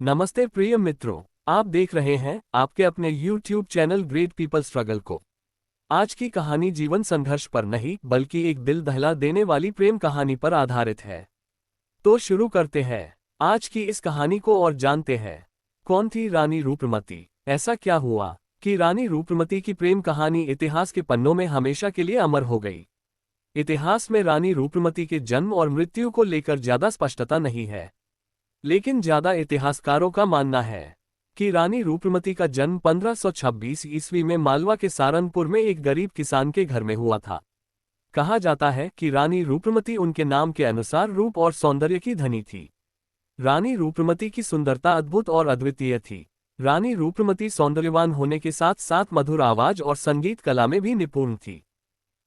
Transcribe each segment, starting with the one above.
नमस्ते प्रिय मित्रों, आप देख रहे हैं आपके अपने YouTube channel great people struggle को। आज की कहानी जीवन संघर्ष पर नहीं बल्कि एक दिल दहला देने वाली प्रेम कहानी पर आधारित है। तो शुरू करते हैं आज की इस कहानी को और जानते हैं कौन थी रानी रूपमती। ऐसा क्या हुआ कि रानी रूपमती की प्रेम कहानी इतिहास के पन्नों में हमेशा के लिए अमर हो गई। इतिहास में रानी रूपमती के जन्म और मृत्यु को लेकर ज्यादा स्पष्टता नहीं है, लेकिन ज्यादा इतिहासकारों का मानना है कि रानी रूपमती का जन्म 1526 ईस्वी में मालवा के सारनपुर में एक गरीब किसान के घर में हुआ था। कहा जाता है कि रानी रूपमती उनके नाम के अनुसार रूप और सौंदर्य की धनी थी। रानी रूपमती की सुंदरता अद्भुत और अद्वितीय थी। रानी रूपमती सौंदर्यवान होने के साथ साथ मधुर आवाज और संगीत कला में भी निपुण थी।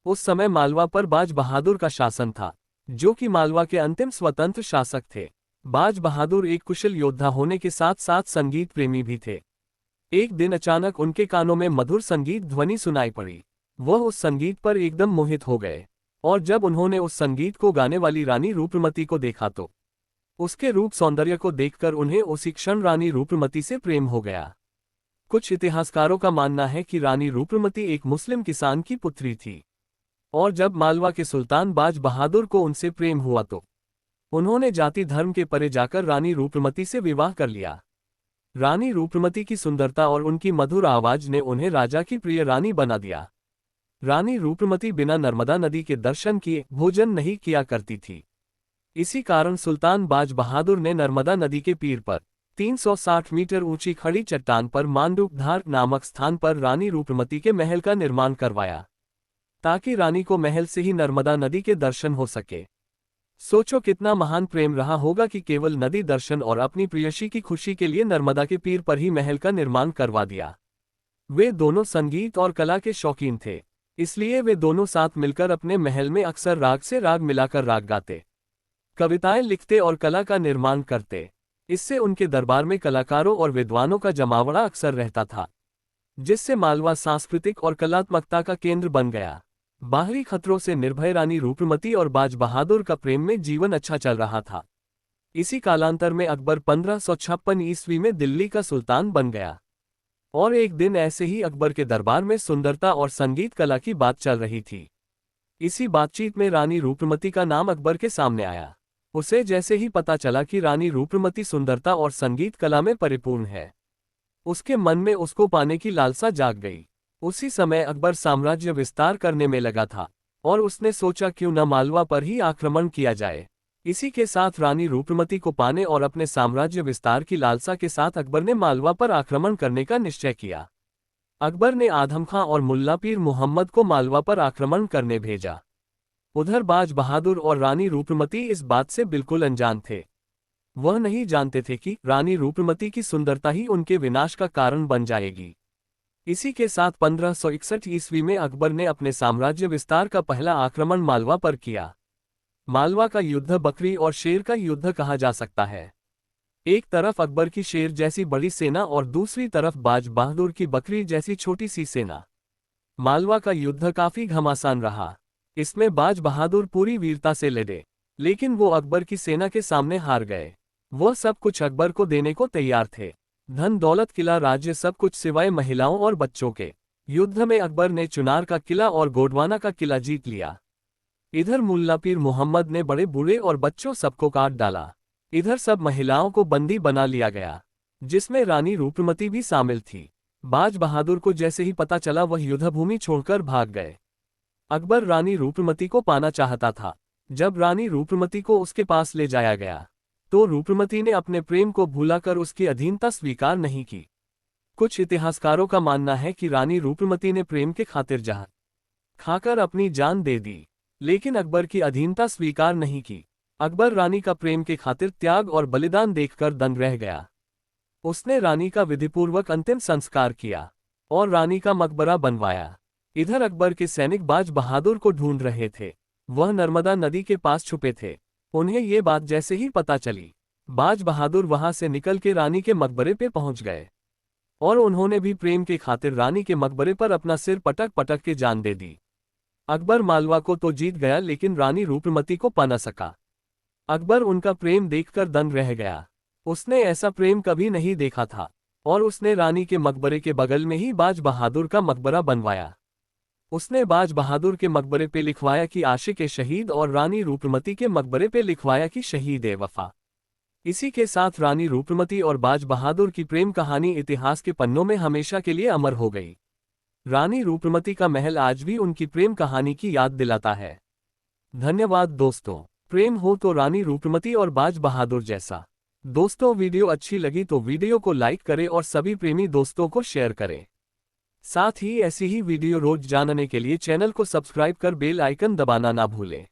उस समय मालवा पर बाज बहादुर का शासन था, जो कि मालवा के अंतिम स्वतंत्र शासक थे। बाज बहादुर एक कुशल योद्धा होने के साथ साथ संगीत प्रेमी भी थे। एक दिन अचानक उनके कानों में मधुर संगीत ध्वनि सुनाई पड़ी। वह उस संगीत पर एकदम मोहित हो गए, और जब उन्होंने उस संगीत को गाने वाली रानी रूपमती को देखा तो उसके रूप सौंदर्य को देखकर उन्हें उसी क्षण रानी रूपमती से प्रेम हो गया। कुछ इतिहासकारों का मानना है कि रानी रूपमती एक मुस्लिम किसान की पुत्री थी, और जब मालवा के सुल्तान बाज बहादुर को उनसे प्रेम हुआ तो उन्होंने जाति धर्म के परे जाकर रानी रूपमती से विवाह कर लिया। रानी रूपमती की सुंदरता और उनकी मधुर आवाज ने उन्हें राजा की प्रिय रानी बना दिया। रानी रूपमती बिना नर्मदा नदी के दर्शन किए भोजन नहीं किया करती थी। इसी कारण सुल्तान बाज बहादुर ने नर्मदा नदी के पीर पर 360 मीटर ऊंची खड़ी चट्टान पर मांडूक धार नामक स्थान पर रानी रूपमती के महल का निर्माण करवाया, ताकि रानी को महल से ही नर्मदा नदी के दर्शन हो सके। सोचो कितना महान प्रेम रहा होगा कि केवल नदी दर्शन और अपनी प्रेयसी की खुशी के लिए नर्मदा के पीर पर ही महल का निर्माण करवा दिया। वे दोनों संगीत और कला के शौकीन थे, इसलिए वे दोनों साथ मिलकर अपने महल में अक्सर राग से राग मिलाकर राग गाते, कविताएं लिखते और कला का निर्माण करते। इससे उनके दरबार में कलाकारों और विद्वानों का जमावड़ा अक्सर रहता था, जिससे मालवा सांस्कृतिक और कलात्मकता का केंद्र बन गया। बाहरी खतरों से निर्भय रानी रूपमती और बाज बहादुर का प्रेम में जीवन अच्छा चल रहा था। इसी कालांतर में अकबर 1556 ईस्वी में दिल्ली का सुल्तान बन गया, और एक दिन ऐसे ही अकबर के दरबार में सुंदरता और संगीत कला की बात चल रही थी। इसी बातचीत में रानी रूपमती का नाम अकबर के सामने आया। उसे जैसे ही पता चला कि रानी रूपमती सुंदरता और संगीत कला में परिपूर्ण है, उसके मन में उसको पाने की लालसा जाग गई। उसी समय अकबर साम्राज्य विस्तार करने में लगा था, और उसने सोचा क्यों न मालवा पर ही आक्रमण किया जाए। इसी के साथ रानी रूपमती को पाने और अपने साम्राज्य विस्तार की लालसा के साथ अकबर ने मालवा पर आक्रमण करने का निश्चय किया। अकबर ने आदम खां और मुल्ला पीर मुहम्मद को मालवा पर आक्रमण करने भेजा। उधर बाज बहादुर और रानी रूपमती इस बात से बिल्कुल अनजान थे। वह नहीं जानते थे कि रानी रूपमती की सुंदरता ही उनके विनाश का कारण बन जाएगी। इसी के साथ 1561 ईस्वी में अकबर ने अपने साम्राज्य विस्तार का पहला आक्रमण मालवा पर किया। मालवा का युद्ध बकरी और शेर का युद्ध कहा जा सकता है। एक तरफ अकबर की शेर जैसी बड़ी सेना और दूसरी तरफ बाज बहादुर की बकरी जैसी छोटी सी सेना। मालवा का युद्ध काफी घमासान रहा। इसमें बाज बहादुर पूरी वीरता से लड़े, लेकिन वो अकबर की सेना के सामने हार गए। वह सब कुछ अकबर को देने को तैयार थे, धन दौलत किला राज्य सब कुछ सिवाय महिलाओं और बच्चों के। युद्ध में अकबर ने चुनार का किला और गोडवाना का किला जीत लिया। इधर मुल्ला पीर मुहम्मद ने बड़े बूढ़े और बच्चों सबको काट डाला। इधर सब महिलाओं को बंदी बना लिया गया, जिसमें रानी रूपमती भी शामिल थी। बाज बहादुर को जैसे ही पता चला वह युद्धभूमि छोड़कर भाग गए। अकबर रानी रूपमती को पाना चाहता था। जब रानी रूपमती को उसके पास ले जाया गया तो रूपमती ने अपने प्रेम को भुलाकर उसकी अधीनता स्वीकार नहीं की। कुछ इतिहासकारों का मानना है कि रानी रूपमती ने प्रेम के खातिर जहर खाकर अपनी जान दे दी, लेकिन अकबर की अधीनता स्वीकार नहीं की। अकबर रानी का प्रेम के खातिर त्याग और बलिदान देखकर दंग रह गया। उसने रानी का विधिपूर्वक अंतिम संस्कार किया और रानी का मकबरा बनवाया। इधर अकबर के सैनिक बाज बहादुर को ढूंढ रहे थे। वह नर्मदा नदी के पास छुपे थे। उन्हें ये बात जैसे ही पता चली, बाज बहादुर वहां से निकल के रानी के मकबरे पे पहुंच गए, और उन्होंने भी प्रेम के खातिर रानी के मकबरे पर अपना सिर पटक पटक के जान दे दी। अकबर मालवा को तो जीत गया, लेकिन रानी रूपमती को पा न सका। अकबर उनका प्रेम देखकर दंग रह गया। उसने ऐसा प्रेम कभी नहीं देखा था और उसने रानी के मकबरे के बगल में ही बाज बहादुर का मकबरा बनवाया। उसने बाज बहादुर के मकबरे पे लिखवाया कि आशिक ए शहीद और रानी रूपमती के मकबरे पे लिखवाया कि शहीद ए वफा। इसी के साथ रानी रूपमती और बाज बहादुर की प्रेम कहानी इतिहास के पन्नों में हमेशा के लिए अमर हो गई। रानी रूपमती का महल आज भी उनकी प्रेम कहानी की याद दिलाता है। धन्यवाद दोस्तों। प्रेम हो तो रानी रूपमती और बाज बहादुर जैसा। दोस्तों, वीडियो अच्छी लगी तो वीडियो को लाइक करें और सभी प्रेमी दोस्तों को शेयर करें। साथ ही ऐसी ही वीडियो रोज जानने के लिए चैनल को सब्सक्राइब कर बेल आइकन दबाना ना भूलें।